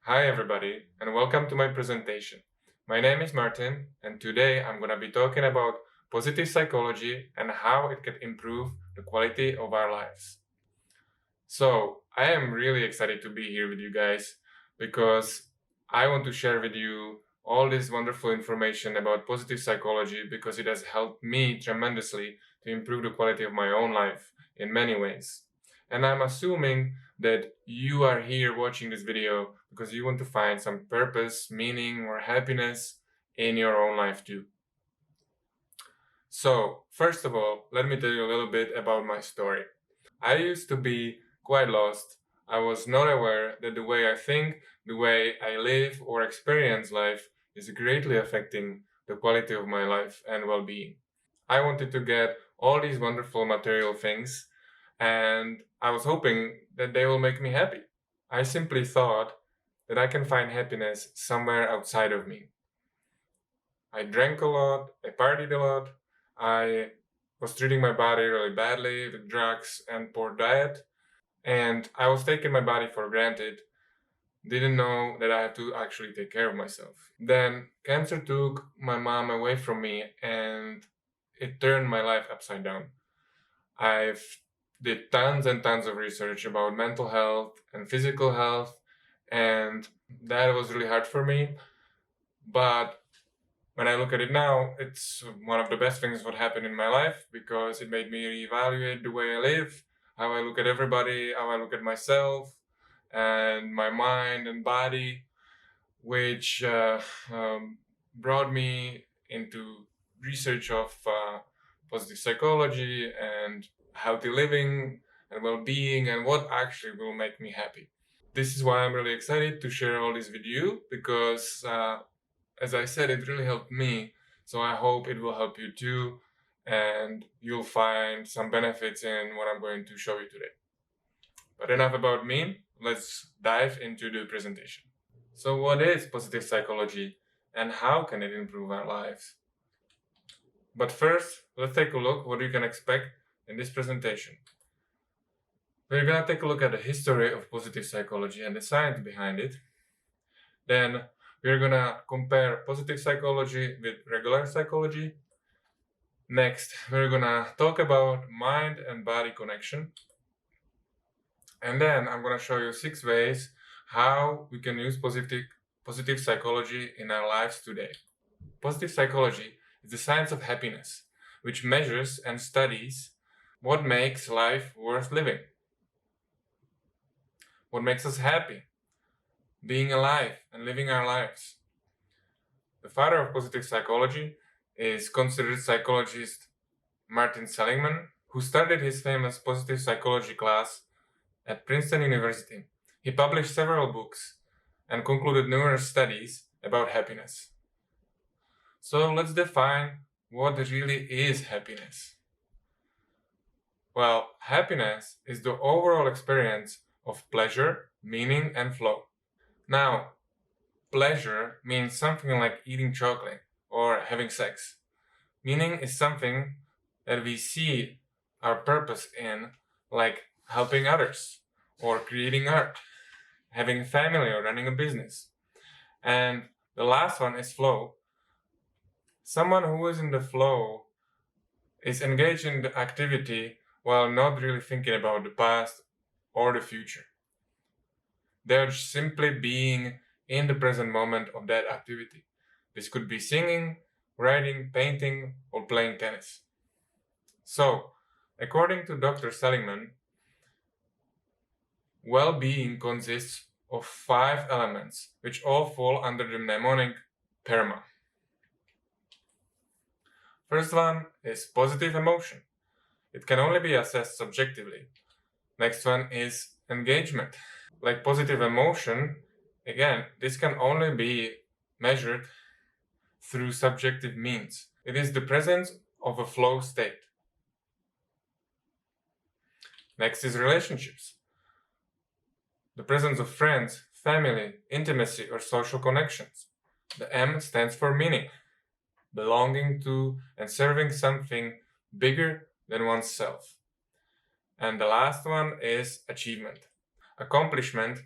Hi everybody, and welcome to my presentation. My name is Martin, and today I'm going to be talking about positive psychology and how it can improve the quality of our lives. So, I am really excited to be here with you guys because I want to share with you all this wonderful information about positive psychology because it has helped me tremendously to improve the quality of my own life in many ways. And I'm assuming that you are here watching this video because you want to find some purpose, meaning, or happiness in your own life too. So, first of all, let me tell you a little bit about my story. I used to be quite lost. I was not aware that the way I think, the way I live or experience life is greatly affecting the quality of my life and well being. I wanted to get all these wonderful material things, and I was hoping that they will make me happy. I simply thought that I can find happiness somewhere outside of me. I drank a lot, I partied a lot, I was treating my body really badly with drugs and poor diet, and I was taking my body for granted. Didn't know that I had to actually take care of myself. Then cancer took my mom away from me and it turned my life upside down. I've did tons and tons of research about mental health and physical health, and that was really hard for me. But when I look at it now, it's one of the best things what happened in my life because it made me reevaluate the way I live, how I look at everybody, how I look at myself, and my mind and body, which brought me into research of positive psychology and healthy living and well-being and what actually will make me happy. This is why I'm really excited to share all this with you because as I said, it really helped me. So I hope it will help you too. And you'll find some benefits in what I'm going to show you today. But enough about me. Let's dive into the presentation. So what is positive psychology and how can it improve our lives? But first, let's take a look what you can expect in this presentation. We're going to take a look at the history of positive psychology and the science behind it. Then we're going to compare positive psychology with regular psychology. Next, we're going to talk about mind and body connection. And then I'm going to show you 6 ways how we can use positive psychology in our lives today. Positive psychology is the science of happiness, which measures and studies what makes life worth living, what makes us happy, being alive and living our lives. The father of positive psychology is considered psychologist Martin Seligman, who started his famous positive psychology class at Princeton University. He published several books and concluded numerous studies about happiness. So let's define what really is happiness. Well, happiness is the overall experience of pleasure, meaning, and flow. Now, pleasure means something like eating chocolate or having sex. Meaning is something that we see our purpose in, like helping others or creating art, having a family or running a business. And the last one is flow. Someone who is in the flow is engaged in the activity while not really thinking about the past or the future. They're simply being in the present moment of that activity. This could be singing, writing, painting, or playing tennis. So, according to Dr. Seligman, well-being consists of 5 elements, which all fall under the mnemonic PERMA. First one is positive emotion. It can only be assessed subjectively. Next one is engagement. Like positive emotion, again, this can only be measured through subjective means. It is the presence of a flow state. Next is relationships. The presence of friends, family, intimacy, or social connections. The M stands for meaning, belonging to and serving something bigger than oneself. And the last one is achievement, accomplishment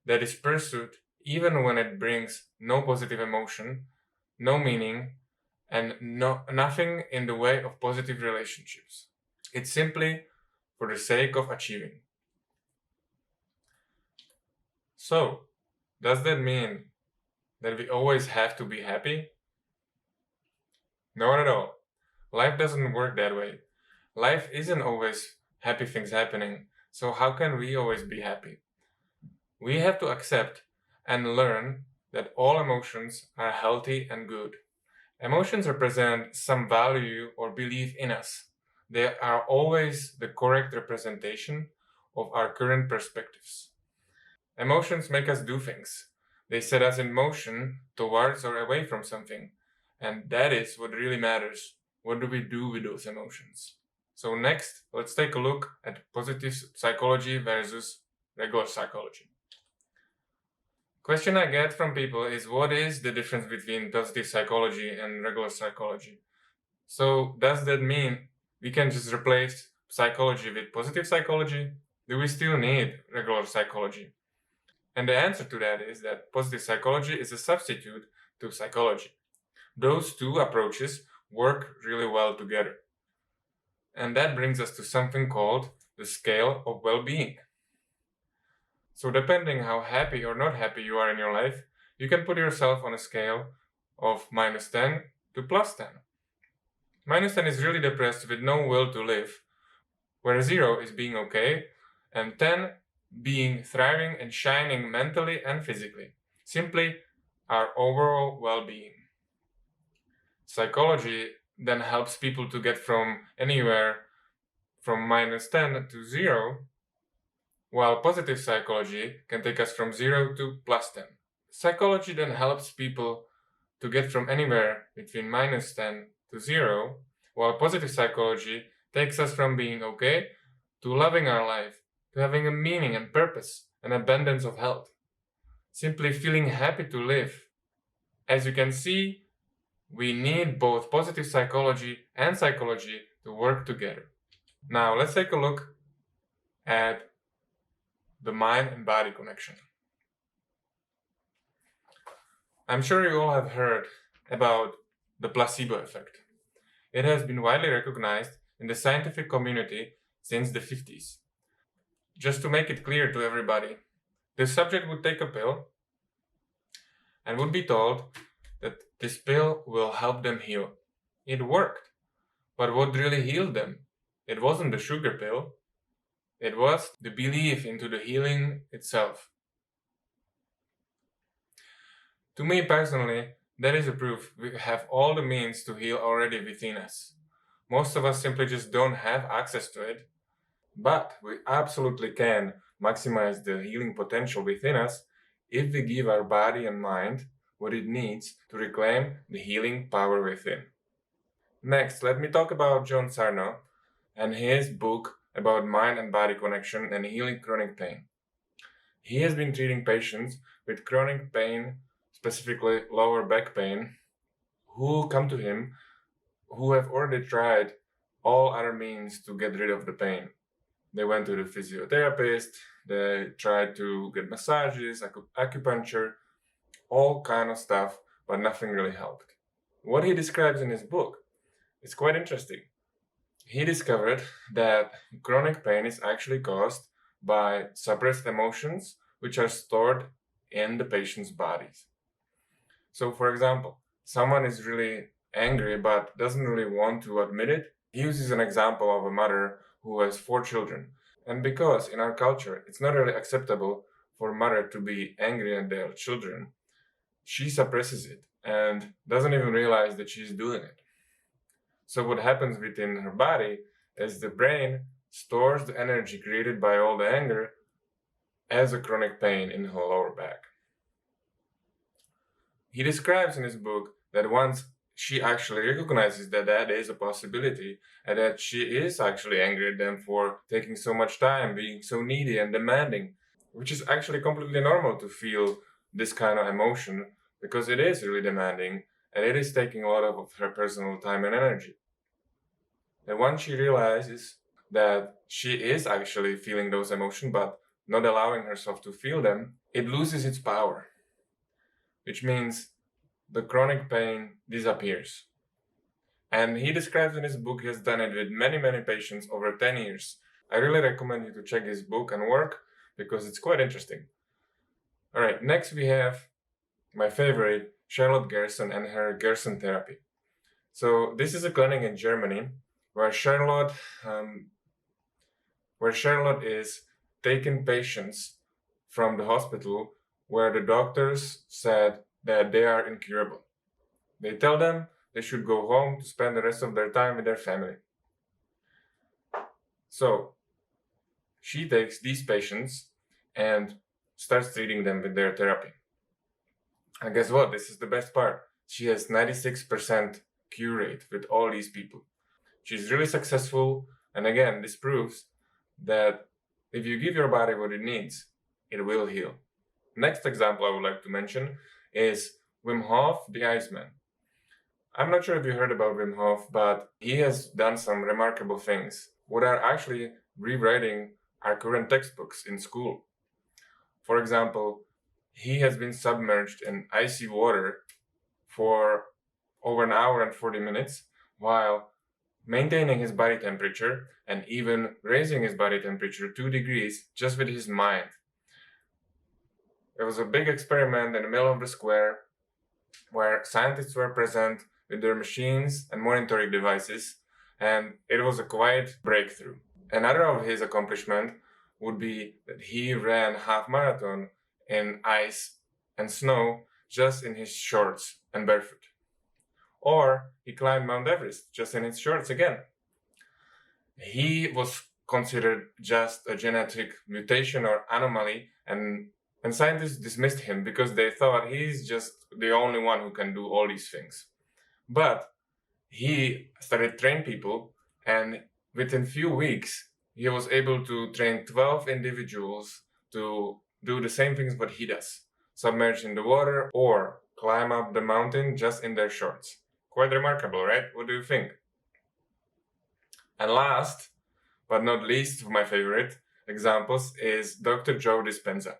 that is pursued even when it brings no positive emotion, no meaning, and nothing in the way of positive relationships. It's simply for the sake of achieving. So, does that mean that we always have to be happy? Not at all. Life doesn't work that way. Life isn't always happy things happening, so how can we always be happy? We have to accept and learn that all emotions are healthy and good. Emotions represent some value or belief in us. They are always the correct representation of our current perspectives. Emotions make us do things. They set us in motion towards or away from something. And that is what really matters. What do we do with those emotions? So next, let's take a look at positive psychology versus regular psychology. Question I get from people is, what is the difference between positive psychology and regular psychology? So does that mean we can just replace psychology with positive psychology? Do we still need regular psychology? And the answer to that is that positive psychology is a substitute to psychology. Those two approaches work really well together. And that brings us to something called the scale of well-being. So depending how happy or not happy you are in your life, you can put yourself on a scale of -10 to +10. -10 is really depressed with no will to live, where 0 is being okay, and 10 being thriving and shining mentally and physically. Simply our overall well-being. Psychology then helps people to get from anywhere from -10 to 0, while positive psychology can take us from 0 to +10. Psychology then helps people to get from anywhere between -10 to 0, while positive psychology takes us from being okay to loving our life, to having a meaning and purpose, and abundance of health. Simply feeling happy to live. As you can see, we need both positive psychology and psychology to work together. Now let's take a look at the mind and body connection. I'm sure you all have heard about the placebo effect. It has been widely recognized in the scientific community since the 50s. Just to make it clear to everybody, the subject would take a pill and would be told that this pill will help them heal. It worked. But what really healed them? It wasn't the sugar pill. It was the belief into the healing itself. To me personally, that is a proof we have all the means to heal already within us. Most of us simply just don't have access to it, but we absolutely can maximize the healing potential within us if we give our body and mind what it needs to reclaim the healing power within. Next, let me talk about John Sarno and his book about mind and body connection and healing chronic pain. He has been treating patients with chronic pain, specifically lower back pain, who come to him who have already tried all other means to get rid of the pain. They went to the physiotherapist, they tried to get massages, acupuncture, all kind of stuff, but nothing really helped. What he describes in his book is quite interesting. He discovered that chronic pain is actually caused by suppressed emotions which are stored in the patient's bodies. So, for example, someone is really angry but doesn't really want to admit it. He uses an example of a mother who has 4 children. And because in our culture it's not really acceptable for a mother to be angry at their children, she suppresses it and doesn't even realize that she's doing it. So what happens within her body is the brain stores the energy created by all the anger as a chronic pain in her lower back. He describes in his book that once she actually recognizes that that is a possibility and that she is actually angry at them for taking so much time, being so needy and demanding, which is actually completely normal to feel this kind of emotion because it is really demanding and it is taking a lot of her personal time and energy. And once she realizes that she is actually feeling those emotions but not allowing herself to feel them, it loses its power. which means the chronic pain disappears. And he describes in his book he has done it with many, many patients over 10 years. I really recommend you to check his book and work because it's quite interesting. All right, next we have my favorite, Charlotte Gerson and her Gerson therapy. So this is a clinic in Germany where Charlotte is taking patients from the hospital where the doctors said that they are incurable. They tell them they should go home to spend the rest of their time with their family. So she takes these patients and starts treating them with their therapy. And guess what? This is the best part. She has 96% cure rate with all these people. She's really successful. And again, this proves that if you give your body what it needs, it will heal. Next example I would like to mention is Wim Hof, the Iceman. I'm not sure if you heard about Wim Hof, but he has done some remarkable things, what are actually rewriting our current textbooks in school. For example, he has been submerged in icy water for over an hour and 40 minutes while maintaining his body temperature and even raising his body temperature 2 degrees just with his mind. It was a big experiment in the middle of the square where scientists were present with their machines and monitoring devices, and it was a quiet breakthrough. Another of his accomplishments would be that he ran half marathon in ice and snow just in his shorts and barefoot. Or he climbed Mount Everest just in his shorts again. He was considered just a genetic mutation or anomaly, and scientists dismissed him because they thought he's just the only one who can do all these things. But he started train people, and within few weeks, he was able to train 12 individuals to do the same things what he does. Submerge in the water or climb up the mountain just in their shorts. Quite remarkable, right? What do you think? And last, but not least of my favorite examples is Dr. Joe Dispenza.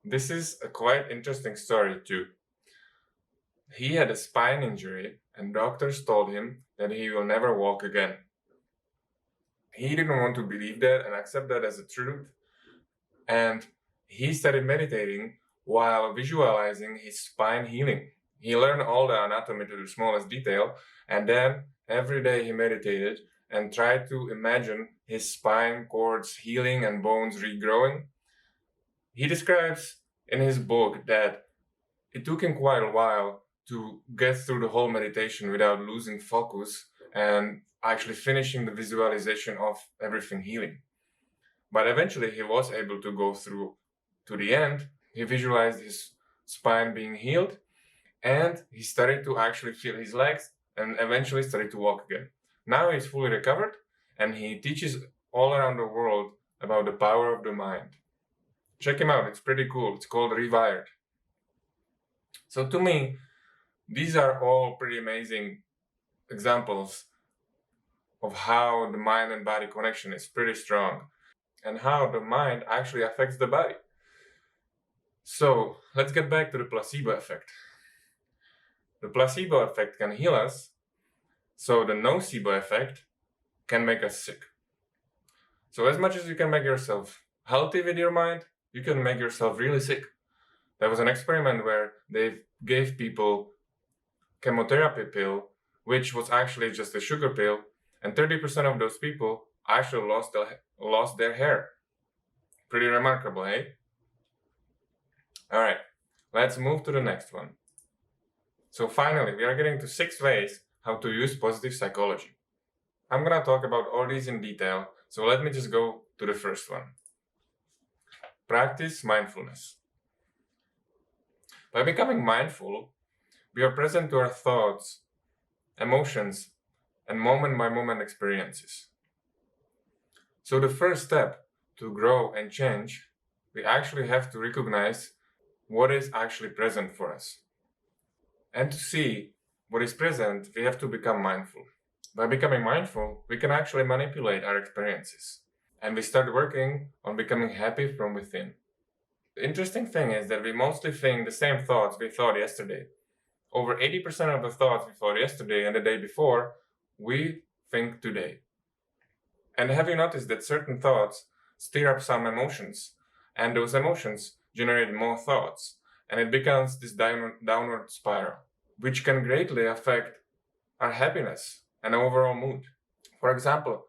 This is a quite interesting story too. He had a spine injury and doctors told him that he will never walk again. He didn't want to believe that and accept that as a truth. And he started meditating while visualizing his spine healing. He learned all the anatomy to the smallest detail, and then every day he meditated and tried to imagine his spine cords healing and bones regrowing. He describes in his book that it took him quite a while to get through the whole meditation without losing focus and actually finishing the visualization of everything healing. But eventually he was able to go through to the end. He visualized his spine being healed and he started to actually feel his legs and eventually started to walk again. Now he's fully recovered and he teaches all around the world about the power of the mind. Check him out, it's pretty cool. It's called Rewired. So to me, these are all pretty amazing examples of how the mind and body connection is pretty strong and how the mind actually affects the body. So let's get back to the placebo effect. The placebo effect can heal us, so the nocebo effect can make us sick. So as much as you can make yourself healthy with your mind, you can make yourself really sick. There was an experiment where they gave people chemotherapy pill, which was actually just a sugar pill, and 30% of those people actually lost their hair. Pretty remarkable, eh? Alright, let's move to the next one. So finally, we are getting to 6 ways how to use positive psychology. I'm gonna talk about all these in detail, so let me just go to the first one. Practice mindfulness. By becoming mindful, we are present to our thoughts, emotions, and moment-by-moment experiences. So the first step to grow and change, we actually have to recognize what is actually present for us. And to see what is present, we have to become mindful. By becoming mindful, we can actually manipulate our experiences. And we start working on becoming happy from within. The interesting thing is that we mostly think the same thoughts we thought yesterday. Over 80% of the thoughts we thought yesterday and the day before, we think today. And have you noticed that certain thoughts stir up some emotions, and those emotions generate more thoughts, and it becomes this downward spiral, which can greatly affect our happiness and overall mood. For example,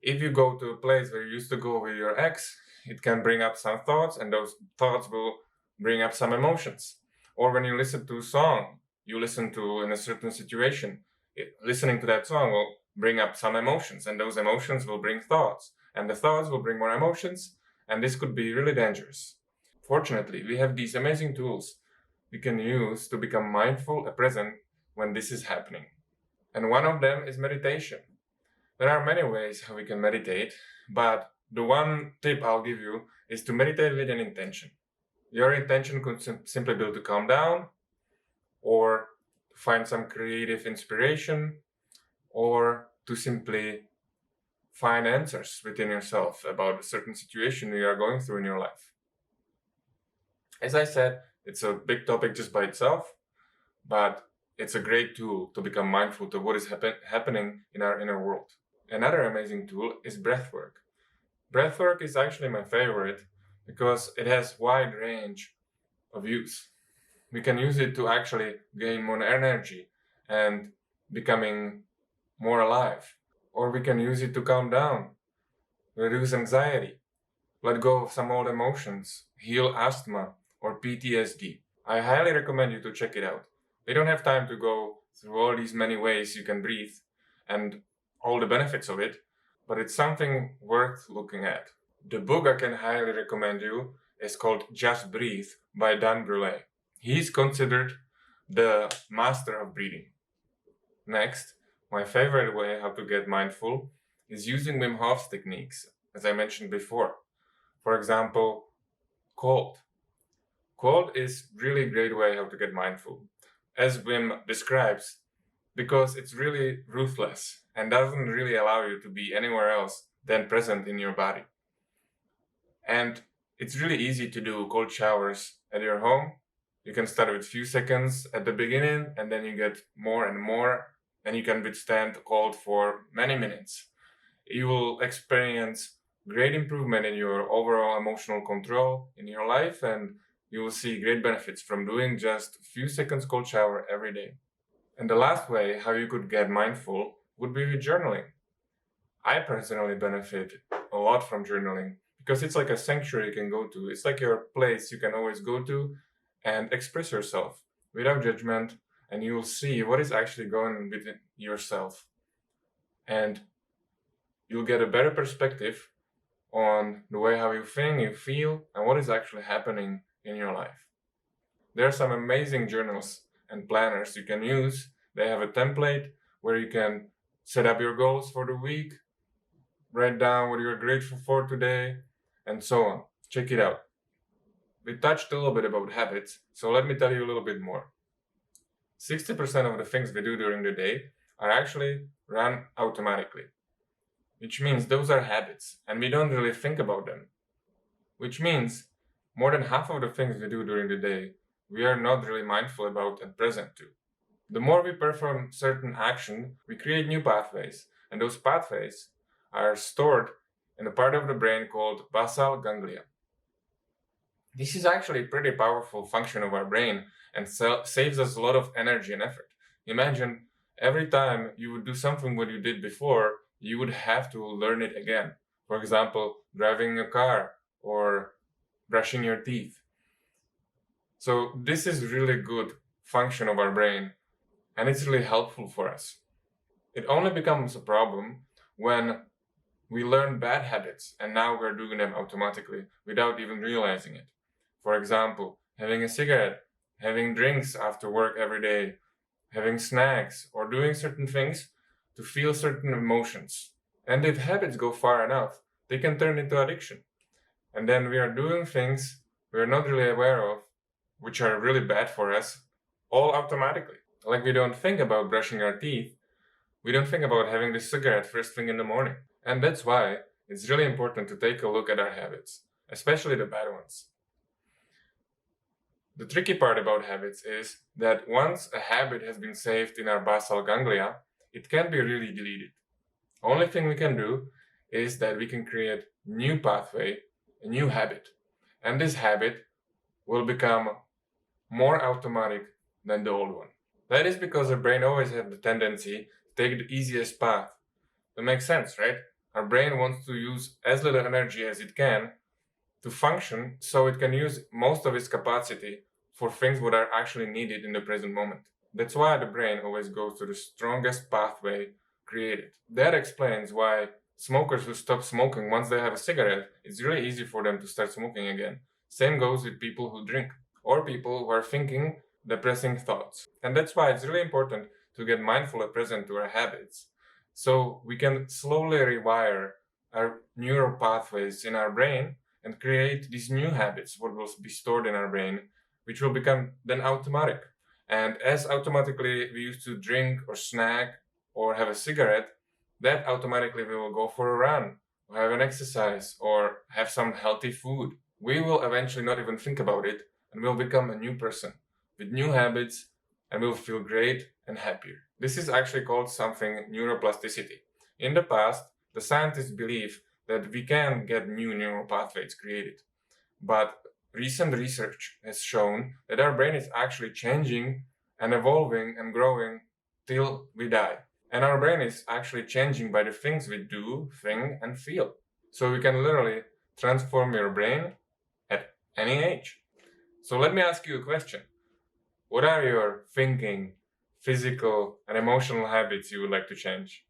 if you go to a place where you used to go with your ex, it can bring up some thoughts, and those thoughts will bring up some emotions. Or when you listen to a song you listen to in a certain situation, listening to that song will bring up some emotions, and those emotions will bring thoughts, and the thoughts will bring more emotions, and this could be really dangerous. Fortunately, we have these amazing tools we can use to become mindful and present when this is happening. And one of them is meditation. There are many ways how we can meditate, but the one tip I'll give you is to meditate with an intention. Your intention could simply be to calm down, or to find some creative inspiration, or to simply find answers within yourself about a certain situation you are going through in your life. As I said, it's a big topic just by itself, but it's a great tool to become mindful to what is happening in our inner world. Another amazing tool is breathwork. Breathwork is actually my favorite because it has wide range of use. We can use it to actually gain more energy and becoming more alive. Or we can use it to calm down, reduce anxiety, let go of some old emotions, heal asthma or PTSD. I highly recommend you to check it out. We don't have time to go through all these many ways you can breathe and all the benefits of it, but it's something worth looking at. The book I can highly recommend you is called Just Breathe by Dan Brule. He's considered the master of breathing. Next, my favorite way how to get mindful is using Wim Hof's techniques, as I mentioned before. For example, cold. Cold is really great way how to get mindful, as Wim describes, because it's really ruthless and doesn't really allow you to be anywhere else than present in your body. And it's really easy to do cold showers at your home. You can start with a few seconds at the beginning, and then you get more and more, and you can withstand cold for many minutes. You will experience great improvement in your overall emotional control in your life, and you will see great benefits from doing just a few seconds cold shower every day. And the last way how you could get mindful would be with journaling. I personally benefit a lot from journaling because it's like a sanctuary you can go to. It's like your place you can always go to and express yourself without judgment, and you will see what is actually going on within yourself. And you'll get a better perspective on the way how you think, you feel, and what is actually happening in your life. There are some amazing journals and planners you can use. They have a template where you can set up your goals for the week, write down what you're grateful for today, and so on. Check it out. We touched a little bit about habits, so let me tell you a little bit more. 60% of the things we do during the day are actually run automatically, which means those are habits and we don't really think about them. Which means more than half of the things we do during the day, we are not really mindful about and present to. The more we perform certain action, we create new pathways, and those pathways are stored in a part of the brain called basal ganglia. This is actually a pretty powerful function of our brain and saves us a lot of energy and effort. Imagine every time you would do something what you did before, you would have to learn it again. For example, driving a car or brushing your teeth. So this is really good function of our brain, and it's really helpful for us. It only becomes a problem when we learn bad habits and now we're doing them automatically without even realizing it. For example, having a cigarette, having drinks after work every day, having snacks, or doing certain things to feel certain emotions. And if habits go far enough, they can turn into addiction. And then we are doing things we're not really aware of, which are really bad for us, all automatically. Like we don't think about brushing our teeth, we don't think about having the cigarette first thing in the morning. And that's why it's really important to take a look at our habits, especially the bad ones. The tricky part about habits is that once a habit has been saved in our basal ganglia, it can be really deleted. Only thing we can do is that we can create new pathway, a new habit. And this habit will become more automatic than the old one. That is because our brain always has the tendency to take the easiest path. That makes sense, right? Our brain wants to use as little energy as it can to function so it can use most of its capacity for things that are actually needed in the present moment. That's why the brain always goes to the strongest pathway created. That explains why smokers who stop smoking once they have a cigarette, it's really easy for them to start smoking again. Same goes with people who drink or people who are thinking depressing thoughts. And that's why it's really important to get mindful and present to our habits so we can slowly rewire our neural pathways in our brain and create these new habits, what will be stored in our brain, which will become then automatic. And as automatically we used to drink or snack or have a cigarette, that automatically we will go for a run or have an exercise or have some healthy food. We will eventually not even think about it and we'll become a new person with new habits and we'll feel great and happier. This is actually called something neuroplasticity. In the past, the scientists believe that we can get new neural pathways created. But recent research has shown that our brain is actually changing and evolving and growing till we die. And our brain is actually changing by the things we do, think, and feel. So we can literally transform your brain at any age. So let me ask you a question. What are your thinking, physical, and emotional habits you would like to change?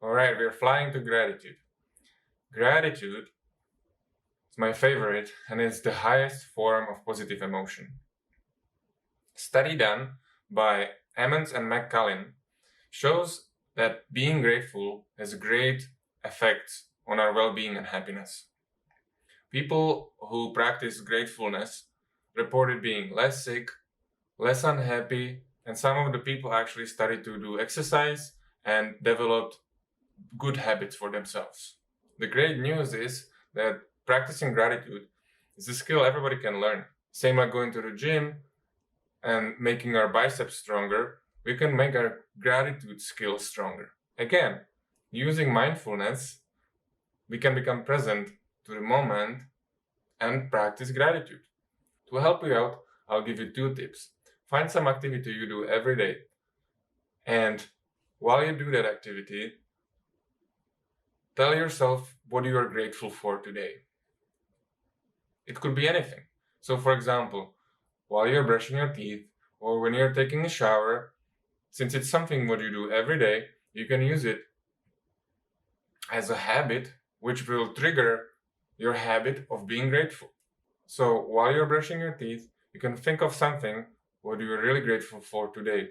All right, we're flying to gratitude. Gratitude is my favorite and it's the highest form of positive emotion. Study done by Emmons and McCullin shows that being grateful has great effects on our well-being and happiness. People who practice gratefulness reported being less sick, less unhappy, and some of the people actually started to do exercise and developed good habits for themselves. The great news is that practicing gratitude is a skill everybody can learn. Same like going to the gym and making our biceps stronger, we can make our gratitude skills stronger. Again, using mindfulness, we can become present to the moment and practice gratitude. To help you out, I'll give you 2 tips. Find some activity you do every day. And while you do that activity, tell yourself what you are grateful for today. It could be anything. So for example, while you're brushing your teeth or when you're taking a shower, since it's something what you do every day, you can use it as a habit which will trigger your habit of being grateful. So while you're brushing your teeth, you can think of something what you're really grateful for today.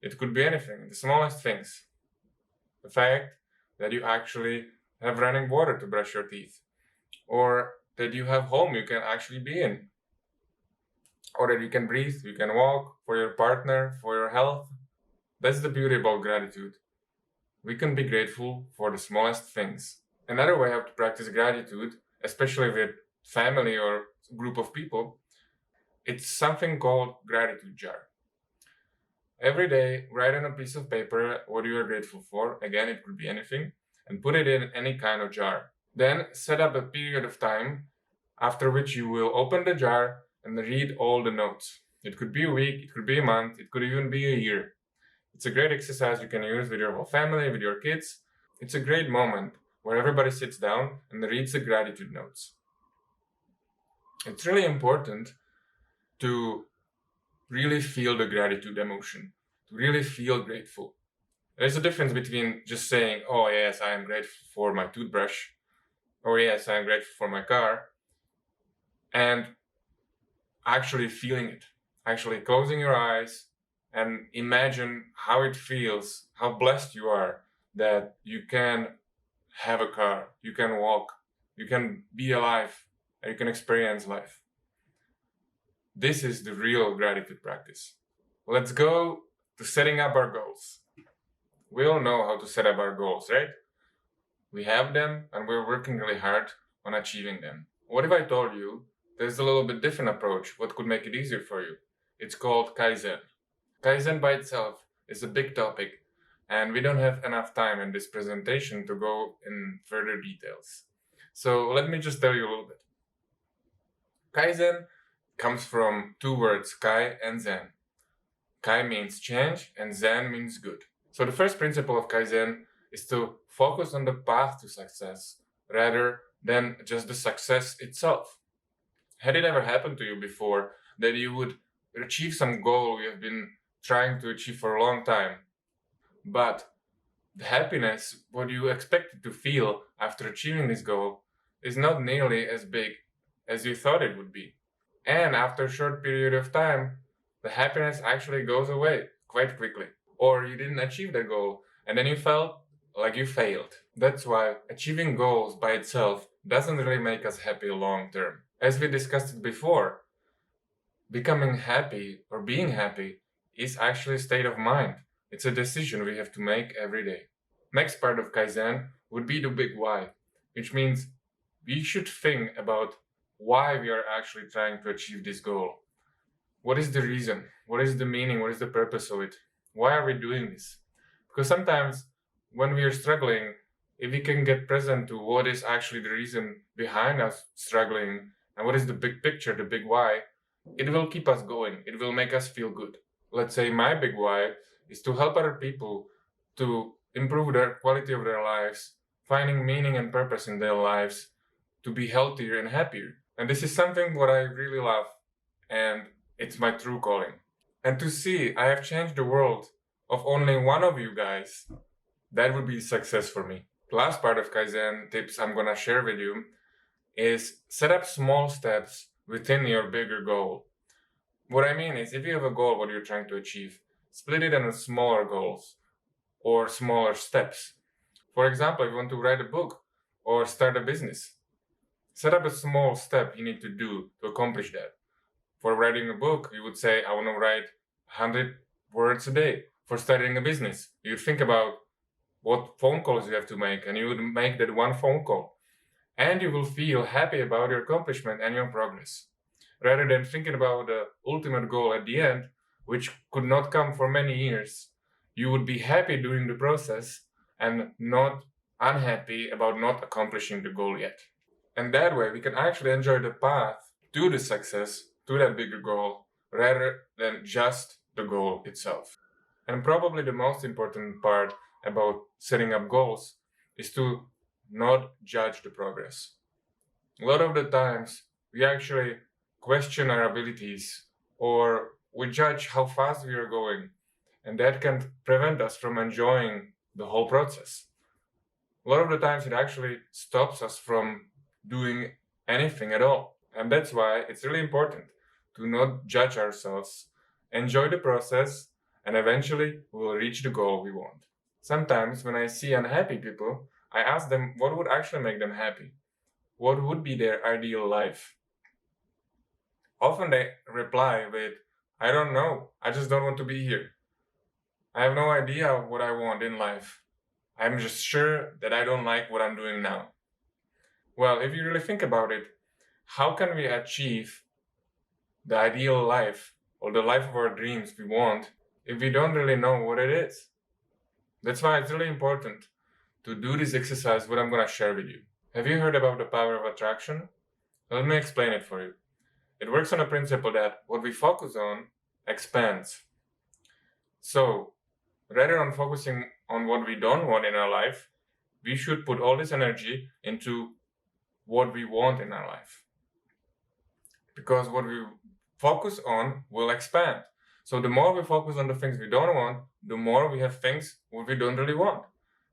It could be anything, the smallest things. The fact that you actually have running water to brush your teeth, or that you have home you can actually be in, or that you can breathe, you can walk, for your partner, for your health. That's the beauty about gratitude. We can be grateful for the smallest things. Another way how to practice gratitude, especially with family or group of people, it's something called gratitude jar. Every day, write on a piece of paper what you are grateful for. Again, it could be anything, and put it in any kind of jar. Then set up a period of time after which you will open the jar and read all the notes. It could be a week, it could be a month, it could even be a year. It's a great exercise you can use with your whole family, with your kids. It's a great moment where everybody sits down and reads the gratitude notes. It's really important to really feel the gratitude emotion, to really feel grateful. There's a difference between just saying, oh yes, I am grateful for my toothbrush, or yes, I am grateful for my car, and actually feeling it, actually closing your eyes and imagine how it feels, how blessed you are that you can have a car, you can walk, you can be alive, and you can experience life. This is the real gratitude practice. Let's go to setting up our goals. We all know how to set up our goals, right? We have them and we're working really hard on achieving them. What if I told you there's a little bit different approach. What could make it easier for you? It's called Kaizen. Kaizen by itself is a big topic, and we don't have enough time in this presentation to go in further details. So let me just tell you a little bit. Kaizen comes from two words, Kai and Zen. Kai means change and Zen means good. So the first principle of Kaizen is to focus on the path to success rather than just the success itself. Had it ever happened to you before that you would achieve some goal you have been trying to achieve for a long time, but the happiness, what you expected to feel after achieving this goal, is not nearly as big as you thought it would be? And after a short period of time, the happiness actually goes away quite quickly. Or you didn't achieve the goal and then you felt like you failed. That's why achieving goals by itself doesn't really make us happy long term. As we discussed it before, becoming happy or being happy is actually a state of mind. It's a decision we have to make every day. Next part of Kaizen would be the big why, which means we should think about why we are actually trying to achieve this goal. What is the reason? What is the meaning? What is the purpose of it? Why are we doing this? Because sometimes when we are struggling, if we can get present to what is actually the reason behind us struggling and what is the big picture, the big why, it will keep us going. It will make us feel good. Let's say my big why is to help other people to improve their quality of their lives, finding meaning and purpose in their lives, to be healthier and happier. And this is something what I really love, and it's my true calling. And to see I have changed the world of only one of you guys, that would be success for me. The last part of Kaizen tips I'm gonna share with you is set up small steps within your bigger goal. What I mean is, if you have a goal, what you're trying to achieve, split it into smaller goals or smaller steps. For example, if you want to write a book or start a business, set up a small step you need to do to accomplish that. For writing a book, you would say, I want to write 100 words a day. For starting a business, you think about what phone calls you have to make, and you would make that one phone call. And you will feel happy about your accomplishment and your progress. Rather than thinking about the ultimate goal at the end, which could not come for many years, you would be happy during the process and not unhappy about not accomplishing the goal yet. And that way, we can actually enjoy the path to the success, to that bigger goal, rather than just the goal itself. And probably the most important part about setting up goals is to not judge the progress. A lot of the times, we actually question our abilities or we judge how fast we are going, and that can prevent us from enjoying the whole process. A lot of the times, it actually stops us from doing anything at all. And that's why it's really important to not judge ourselves, enjoy the process, and eventually we will reach the goal we want. Sometimes when I see unhappy people, I ask them what would actually make them happy. What would be their ideal life? Often they reply with, I don't know, I just don't want to be here. I have no idea what I want in life. I'm just sure that I don't like what I'm doing now. Well, if you really think about it, how can we achieve the ideal life or the life of our dreams we want if we don't really know what it is? That's why it's really important to do this exercise, what I'm going to share with you. Have you heard about the power of attraction? Let me explain it for you. It works on a principle that what we focus on expands. So, rather than focusing on what we don't want in our life, we should put all this energy into what we want in our life. Because what we focus on will expand. So the more we focus on the things we don't want, the more we have things what we don't really want.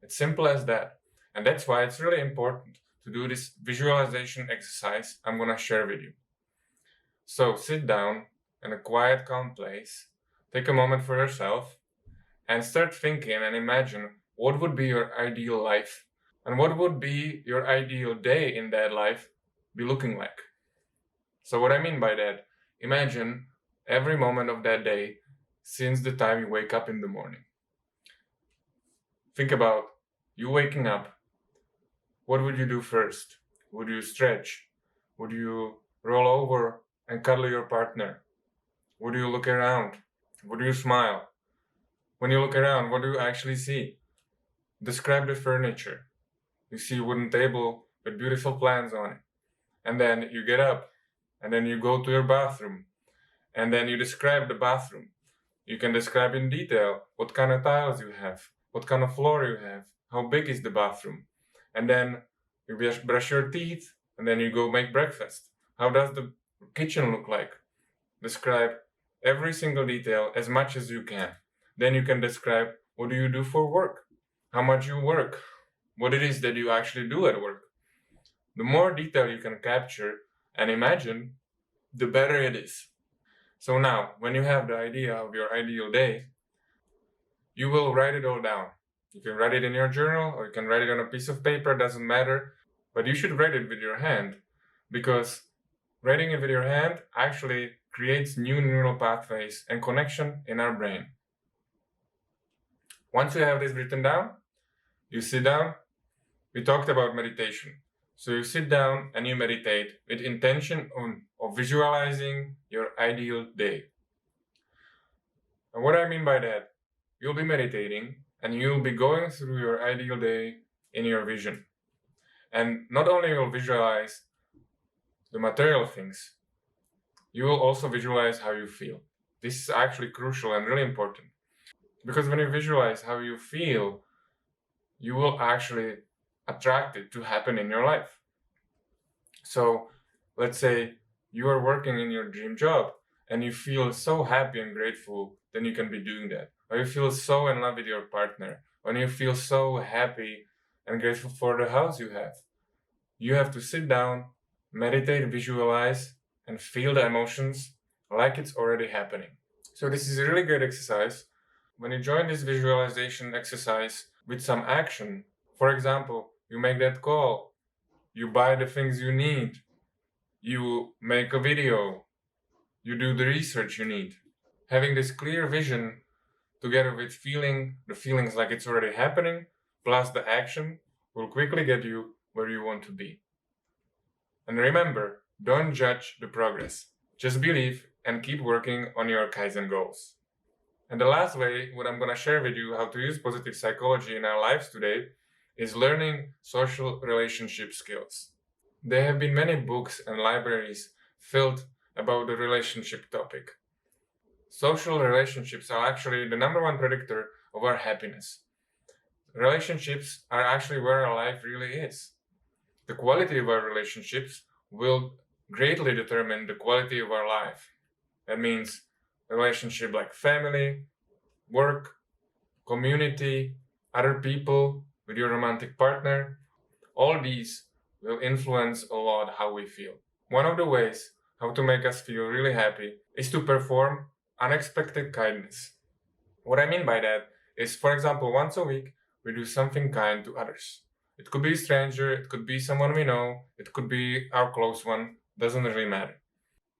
It's simple as that. And that's why it's really important to do this visualization exercise I'm going to share with you. So sit down in a quiet, calm place, take a moment for yourself, and start thinking and imagine what would be your ideal life and what would be your ideal day in that life be looking like. So what I mean by that, imagine every moment of that day since the time you wake up in the morning. Think about you waking up. What would you do first? Would you stretch? Would you roll over and cuddle your partner? Would you look around? Would you smile? When you look around, what do you actually see? Describe the furniture. You see a wooden table with beautiful plants on it. And then you get up and then you go to your bathroom and then you describe the bathroom. You can describe in detail what kind of tiles you have, what kind of floor you have, how big is the bathroom. And then you brush your teeth and then you go make breakfast. How does the kitchen look like? Describe every single detail as much as you can. Then you can describe what do you do for work, how much you work, what it is that you actually do at work. The more detail you can capture and imagine, the better it is. So now, when you have the idea of your ideal day, you will write it all down. You can write it in your journal or you can write it on a piece of paper, doesn't matter. But you should write it with your hand, because writing it with your hand actually creates new neural pathways and connection in our brain. Once you have this written down, you sit down. We talked about meditation. So you sit down and you meditate with intention of visualizing your ideal day. And what I mean by that, you'll be meditating and you'll be going through your ideal day in your vision. And not only you'll visualize the material things, you will also visualize how you feel. This is actually crucial and really important. Because when you visualize how you feel, you will actually attract it to happen in your life. So let's say you are working in your dream job and you feel so happy and grateful, then you can be doing that. Or you feel so in love with your partner, or you feel so happy and grateful for the house you have. You have to sit down, meditate, visualize, and feel the emotions like it's already happening. So this is a really good exercise. When you join this visualization exercise with some action, for example, you make that call, you buy the things you need, you make a video, you do the research you need. Having this clear vision together with feeling the feelings like it's already happening, plus the action, will quickly get you where you want to be. And remember, don't judge the progress. Just believe and keep working on your Kaizen goals. And the last way, what I'm going to share with you how to use positive psychology in our lives today, is learning social relationship skills. There have been many books and libraries filled about the relationship topic. Social relationships are actually the number one predictor of our happiness. Relationships are actually where our life really is. The quality of our relationships will greatly determine the quality of our life. That means relationship like family, work, community, other people, with your romantic partner. All these will influence a lot how we feel. One of the ways how to make us feel really happy is to perform unexpected kindness. What I mean by that is, for example, once a week, we do something kind to others. It could be a stranger, it could be someone we know, it could be our close one, doesn't really matter.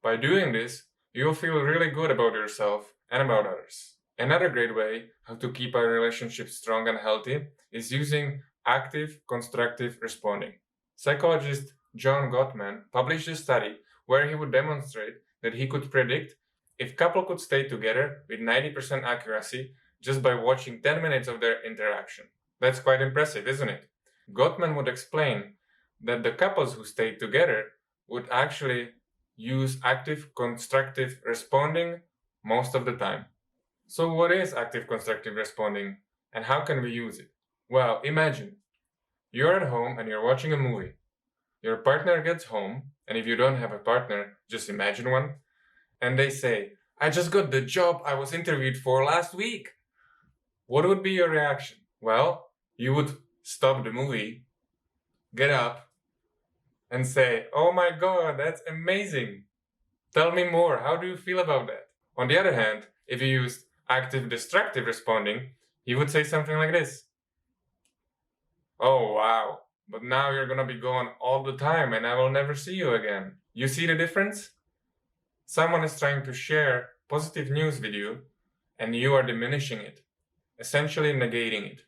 By doing this, you'll feel really good about yourself and about others. Another great way how to keep our relationship strong and healthy is using active, constructive responding. Psychologist John Gottman published a study where he would demonstrate that he could predict if couple could stay together with 90% accuracy just by watching 10 minutes of their interaction. That's quite impressive, isn't it? Gottman would explain that the couples who stayed together would actually use active constructive responding most of the time. So what is active constructive responding and how can we use it? Well, imagine you're at home and you're watching a movie. Your partner gets home, and if you don't have a partner, just imagine one, and they say, "I just got the job I was interviewed for last week." What would be your reaction? Well, you would stop the movie, get up, and say, "Oh my god, that's amazing. Tell me more. How do you feel about that?" On the other hand, if you used active destructive responding, you would say something like this. "Oh wow, but now you're gonna be gone all the time and I will never see you again." You see the difference? Someone is trying to share positive news with you and you are diminishing it, essentially negating it.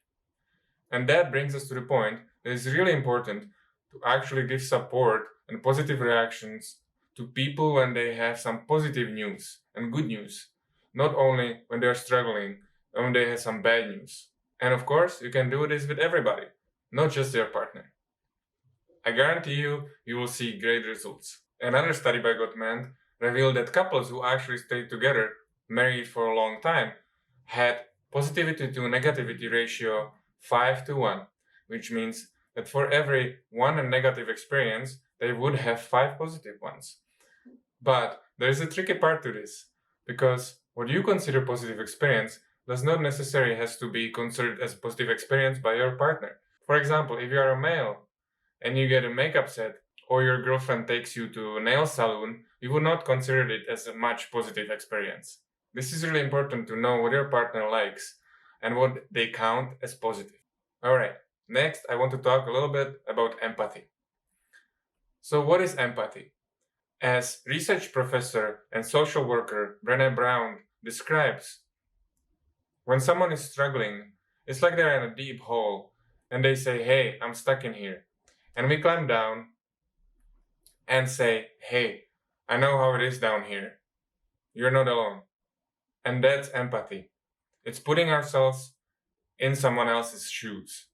And that brings us to the point that it's really important to actually give support and positive reactions to people when they have some positive news and good news, not only when they're struggling and when they have some bad news. And of course, you can do this with everybody, not just your partner. I guarantee you, you will see great results. Another study by Gottman revealed that couples who actually stayed together, married for a long time, had positivity to negativity ratio 5 to 1, which means that for every one negative experience, they would have 5 positive ones. But there is a tricky part to this, because what you consider positive experience does not necessarily has to be considered as a positive experience by your partner. For example, if you are a male and you get a makeup set, or your girlfriend takes you to a nail salon, you would not consider it as a much positive experience. This is really important to know what your partner likes and what they count as positive. Alright, next I want to talk a little bit about empathy. So what is empathy? As research professor and social worker Brené Brown describes, when someone is struggling, it's like they're in a deep hole and they say, hey, I'm stuck in here. And we climb down and say, hey, I know how it is down here. You're not alone. And that's empathy. It's putting ourselves in someone else's shoes.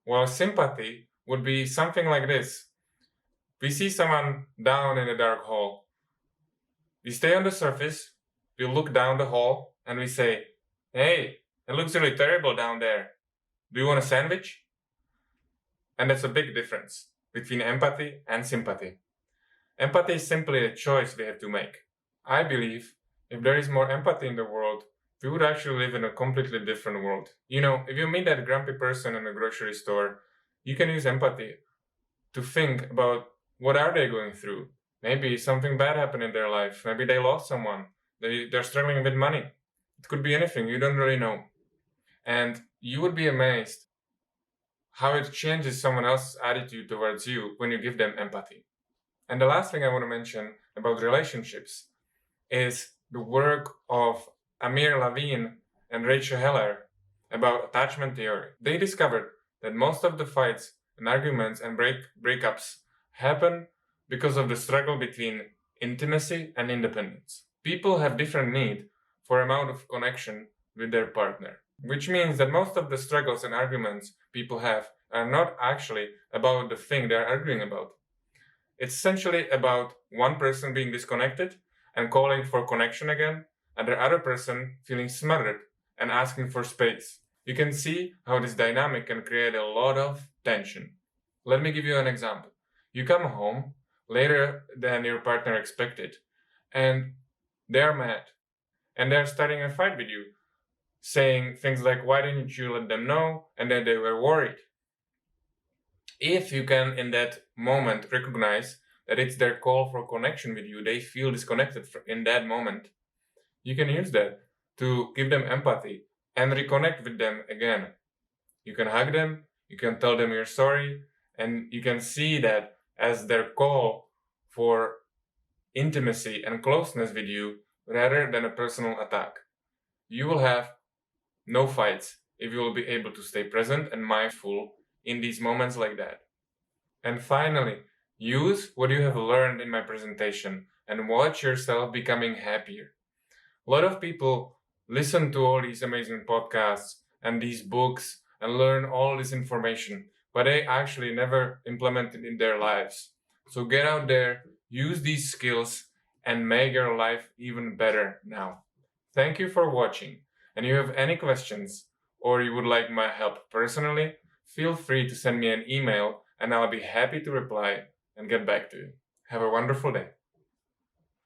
While sympathy would be something like this. We see someone down in a dark hole. We stay on the surface, we look down the hole, and we say, hey, it looks really terrible down there. Do you want a sandwich? And that's a big difference between empathy and sympathy. Empathy is simply a choice we have to make. I believe if there is more empathy in the world, we would actually live in a completely different world. You know, if you meet that grumpy person in a grocery store, you can use empathy to think about what are they going through. Maybe something bad happened in their life. Maybe they lost someone. They're struggling with money. It could be anything. You don't really know. And you would be amazed how it changes someone else's attitude towards you when you give them empathy. And the last thing I want to mention about relationships is the work of Amir Levine and Rachel Heller about attachment theory. They discovered that most of the fights and arguments and breakups happen because of the struggle between intimacy and independence. People have different need for amount of connection with their partner, which means that most of the struggles and arguments people have are not actually about the thing they're arguing about. It's essentially about one person being disconnected and calling for connection again, and the other person feeling smothered and asking for space. You can see how this dynamic can create a lot of tension. Let me give you an example. You come home later than your partner expected, and they're mad, and they're starting a fight with you, saying things like, why didn't you let them know? And then they were worried. If you can, in that moment, recognize that it's their call for connection with you, they feel disconnected in that moment, you can use that to give them empathy and reconnect with them again. You can hug them, you can tell them you're sorry, and you can see that as their call for intimacy and closeness with you rather than a personal attack. You will have no fights if you will be able to stay present and mindful in these moments like that. And finally, use what you have learned in my presentation and watch yourself becoming happier. A lot of people listen to all these amazing podcasts and these books and learn all this information, but they actually never implement it in their lives. So get out there, use these skills, and make your life even better now. Thank you for watching. And if you have any questions or you would like my help personally, feel free to send me an email and I'll be happy to reply and get back to you. Have a wonderful day.